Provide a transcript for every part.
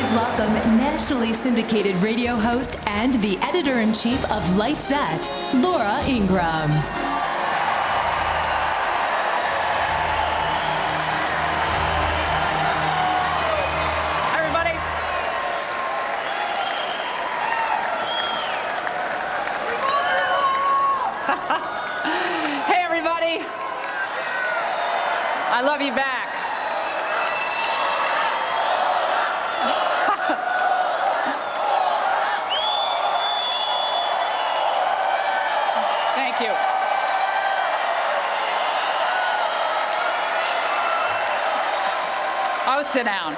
Please welcome nationally syndicated radio host and the editor-in-chief of Life's At, Laura Ingraham. Hey, everybody. I love you back. Thank you. Oh, sit down.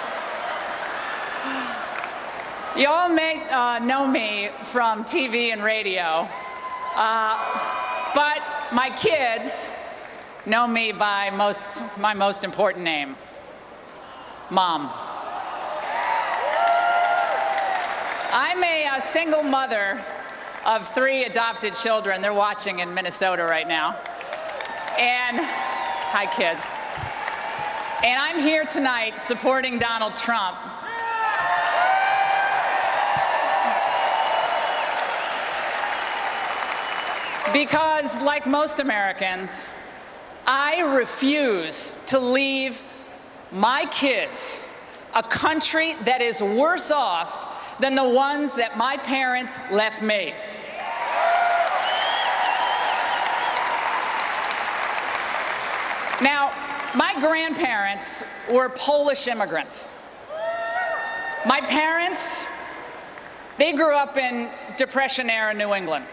You all may know me from TV and radio, but my kids know me by my most important name, Mom. I'm a single mother of 3 adopted children. They're watching in Minnesota right now. And, hi kids. And I'm here tonight supporting Donald Trump. Because, like most Americans, I refuse to leave my kids a country that is worse off than the ones that my parents left me. Now, my grandparents were Polish immigrants. My parents, they grew up in Depression-era New England.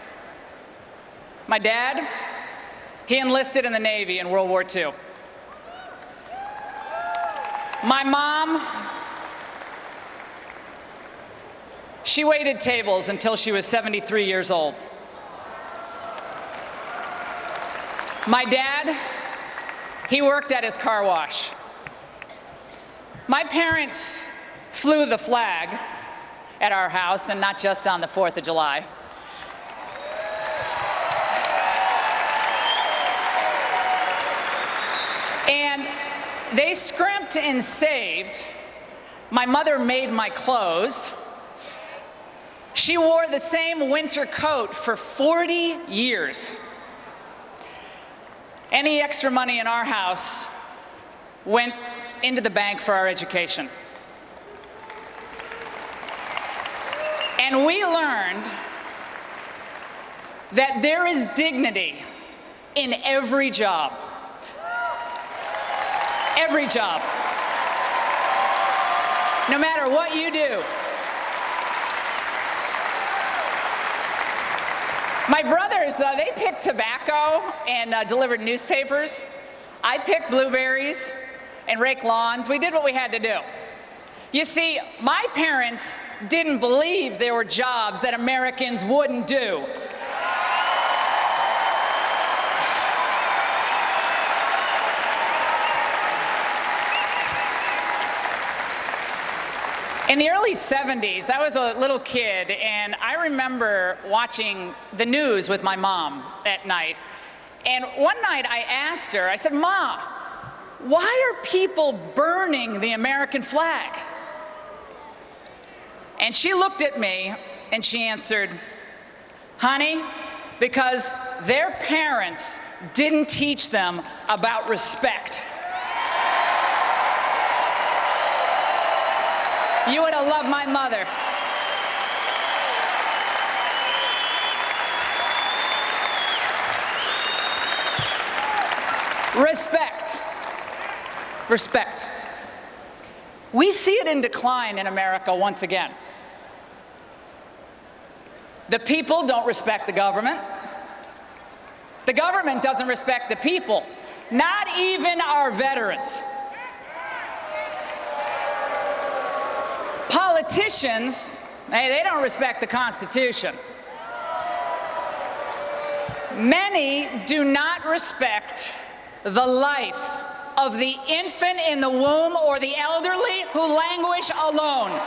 My dad, he enlisted in the Navy in World War II. My mom, she waited tables until she was 73 years old. My dad, he worked at his car wash. My parents flew the flag at our house, and not just on the 4th of July. And they scrimped and saved. My mother made my clothes. She wore the same winter coat for 40 years. Any extra money in our house went into the bank for our education. And we learned that there is dignity in every job. Every job. No matter what you do. My brothers, they picked tobacco and delivered newspapers. I picked blueberries and raked lawns. We did what we had to do. You see, my parents didn't believe there were jobs that Americans wouldn't do. In the early 70s, I was a little kid, and I remember watching the news with my mom at night. And one night I asked her, I said, "Ma, why are people burning the American flag?" And she looked at me and she answered, "Honey, because their parents didn't teach them about respect." You would have loved my mother. Respect. Respect. We see it in decline in America once again. The people don't respect the government. The government doesn't respect the people, not even our veterans. Politicians, they don't respect the Constitution. Many do not respect the life of the infant in the womb or the elderly who languish alone.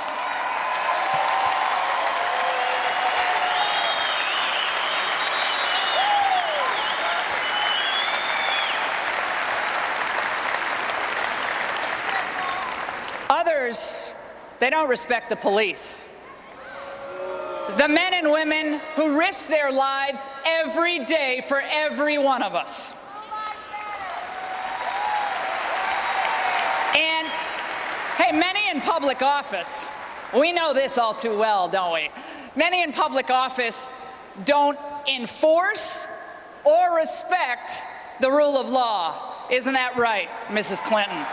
Others They don't respect the police. The men and women who risk their lives every day for every one of us. And, hey, many in public office, we know this all too well, don't we? Many in public office don't enforce or respect the rule of law. Isn't that right, Mrs. Clinton?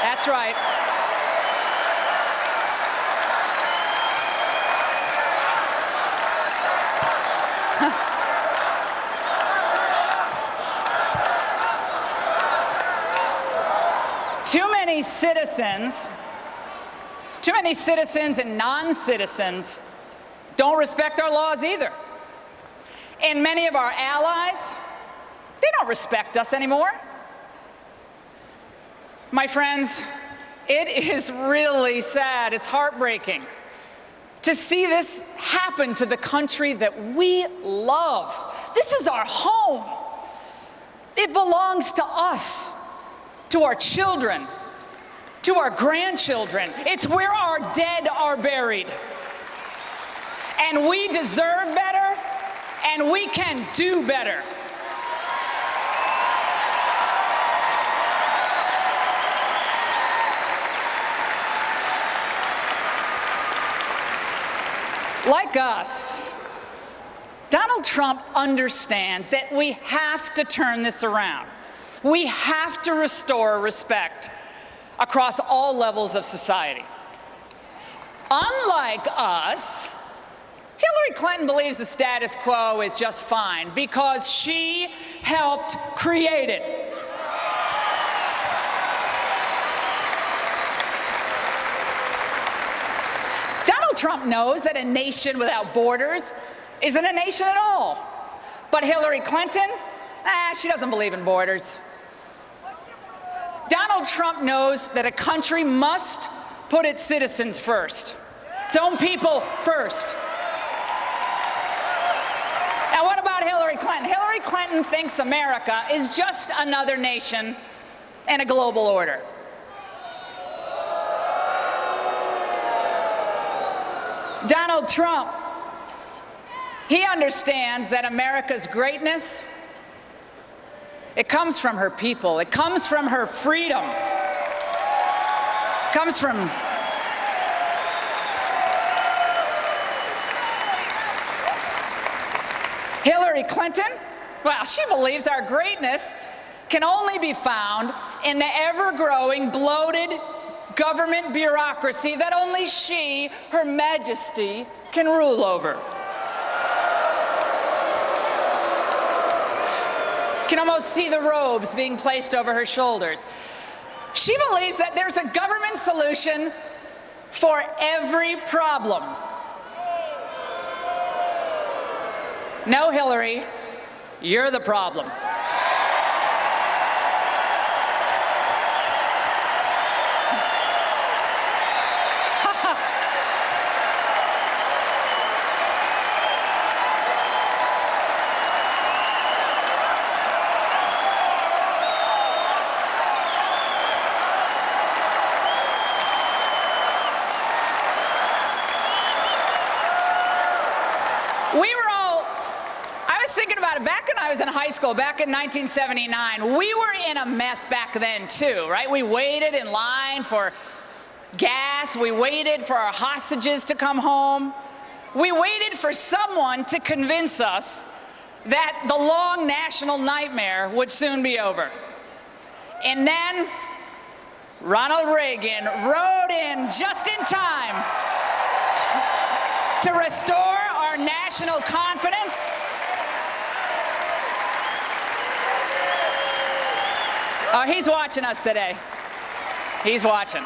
That's right. Too many citizens and non-citizens don't respect our laws either. And many of our allies, they don't respect us anymore. My friends, it is really sad, it's heartbreaking to see this happen to the country that we love. This is our home. It belongs to us, to our children, to our grandchildren. It's where our dead are buried. And we deserve better, and we can do better. Like us, Donald Trump understands that we have to turn this around. We have to restore respect across all levels of society. Unlike us, Hillary Clinton believes the status quo is just fine because she helped create it. Donald Trump knows that a nation without borders isn't a nation at all. But Hillary Clinton, she doesn't believe in borders. Donald Trump knows that a country must put its citizens first, its own people first. Now, what about Hillary Clinton? Hillary Clinton thinks America is just another nation in a global order. Donald Trump, he understands that America's greatness, it comes from her people. It comes from her freedom. It comes from Hillary Clinton. Well, she believes our greatness can only be found in the ever-growing, bloated government bureaucracy that only she, Her Majesty, can rule over. You can almost see the robes being placed over her shoulders. She believes that there's a government solution for every problem. No, Hillary, you're the problem. Back when I was in high school, back in 1979, we were in a mess back then too, right? We waited in line for gas. We waited for our hostages to come home. We waited for someone to convince us that the long national nightmare would soon be over. And then Ronald Reagan rode in just in time to restore our national confidence. Oh, he's watching us today. He's watching.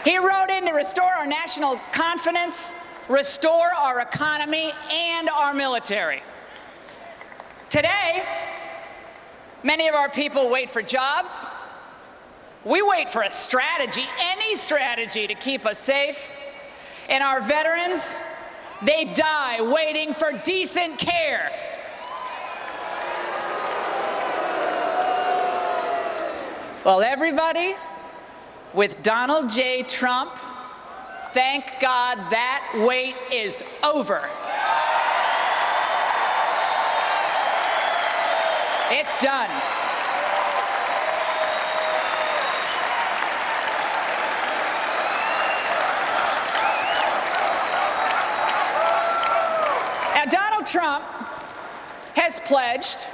He rode in to restore our national confidence, restore our economy, and our military. Today, many of our people wait for jobs. We wait for a strategy, any strategy to keep us safe. And our veterans, they die waiting for decent care. Well, everybody, with Donald J. Trump, thank God that wait is over. It's done. Now, Donald Trump has pledged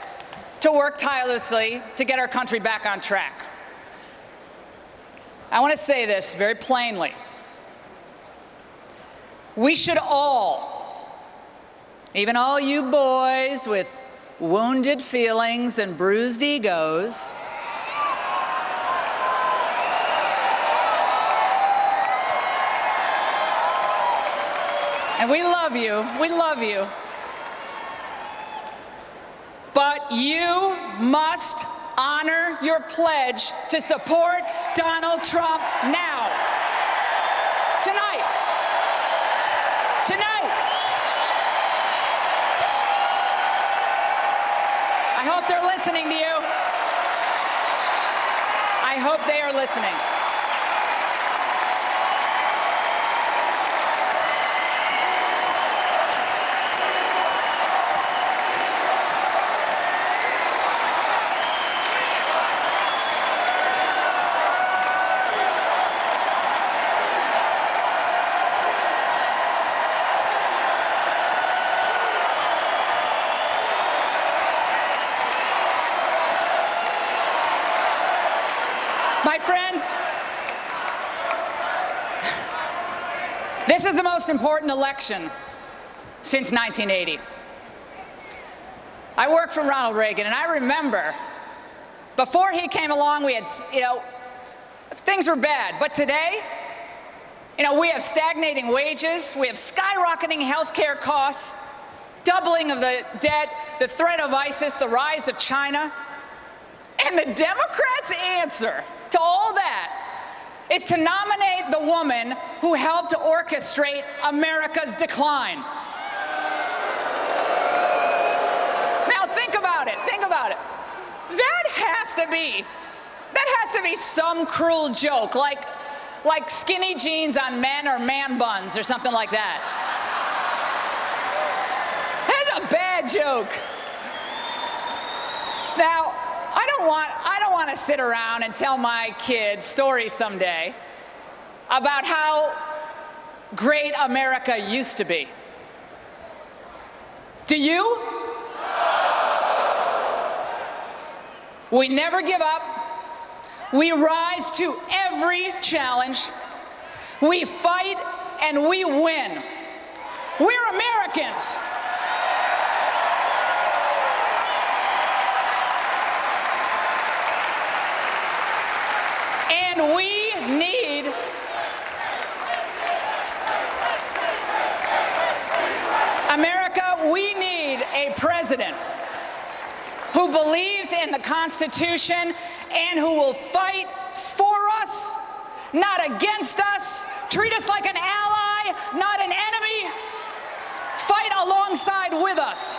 to work tirelessly to get our country back on track. I want to say this very plainly. We should all, even all you boys with wounded feelings and bruised egos, and we love you, but you must honor your pledge to support Donald Trump now. Tonight. I hope they're listening to you. I hope they are listening. My friends, this is the most important election since 1980. I worked for Ronald Reagan, and I remember before he came along, we had, things were bad. But today, we have stagnating wages, we have skyrocketing health care costs, doubling of the debt, the threat of ISIS, the rise of China. And the Democrats' answer to all that is to nominate the woman who helped to orchestrate America's decline. Now think about it. That has to be some cruel joke, like skinny jeans on men or man buns or something like that. That's a bad joke. Now, I don't want to sit around and tell my kids stories someday about how great America used to be. Do you? We never give up. We rise to every challenge. We fight and we win. We're Americans. And we need America, we need a president who believes in the Constitution and who will fight for us, not against us, treat us like an ally, not an enemy, fight alongside with us.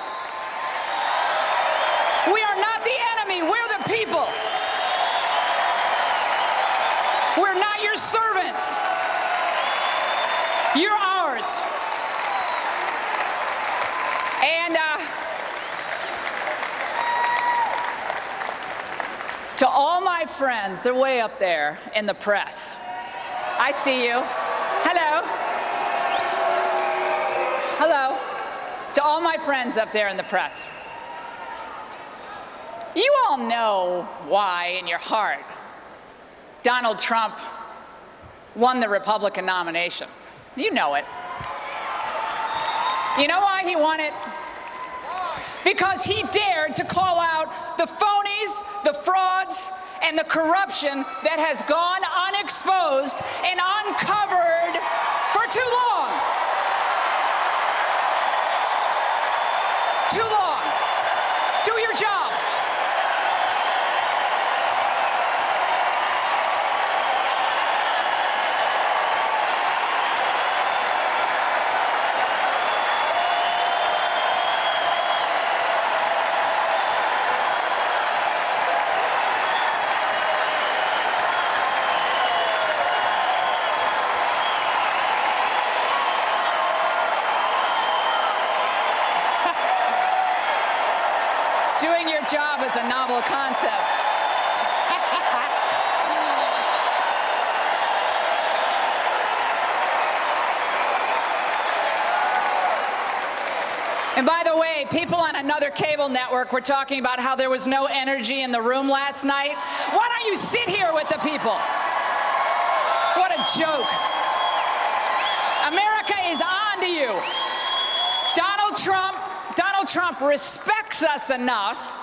We are not the enemy, we're the people. We're not your servants. You're ours. And to all my friends, they're way up there in the press. I see you. Hello. Hello. To all my friends up there in the press. You all know why in your heart Donald Trump won the Republican nomination. You know it. You know why he won it? Because he dared to call out the phonies, the frauds, and the corruption that has gone unexposed and uncovered for too long. Too long. Do your job. doing your job is a novel concept. And by the way, people on another cable network were talking about how there was no energy in the room last night. Why don't you sit here with the people? What a joke. America is on to you. Donald Trump respects us enough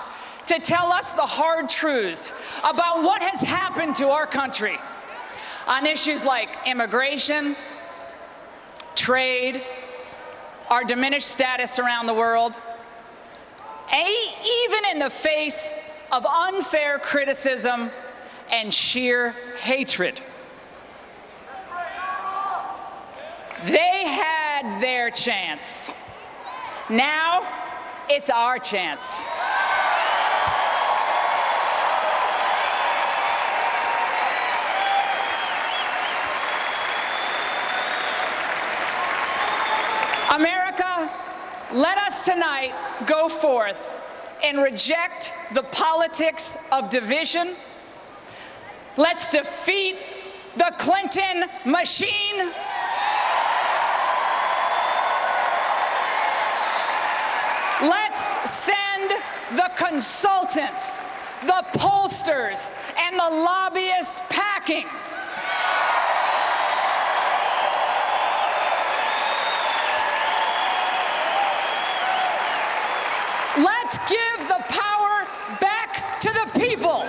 to tell us the hard truths about what has happened to our country on issues like immigration, trade, our diminished status around the world, even in the face of unfair criticism and sheer hatred. They had their chance. Now it's our chance. America, let us tonight go forth and reject the politics of division. Let's defeat the Clinton machine. Let's send the consultants, the pollsters, and the lobbyists packing. Let's give the power back to the people.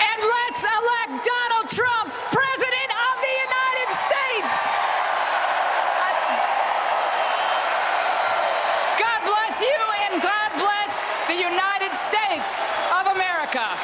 And let's elect Donald Trump, President of the United States. God bless you, and God bless the United States of America.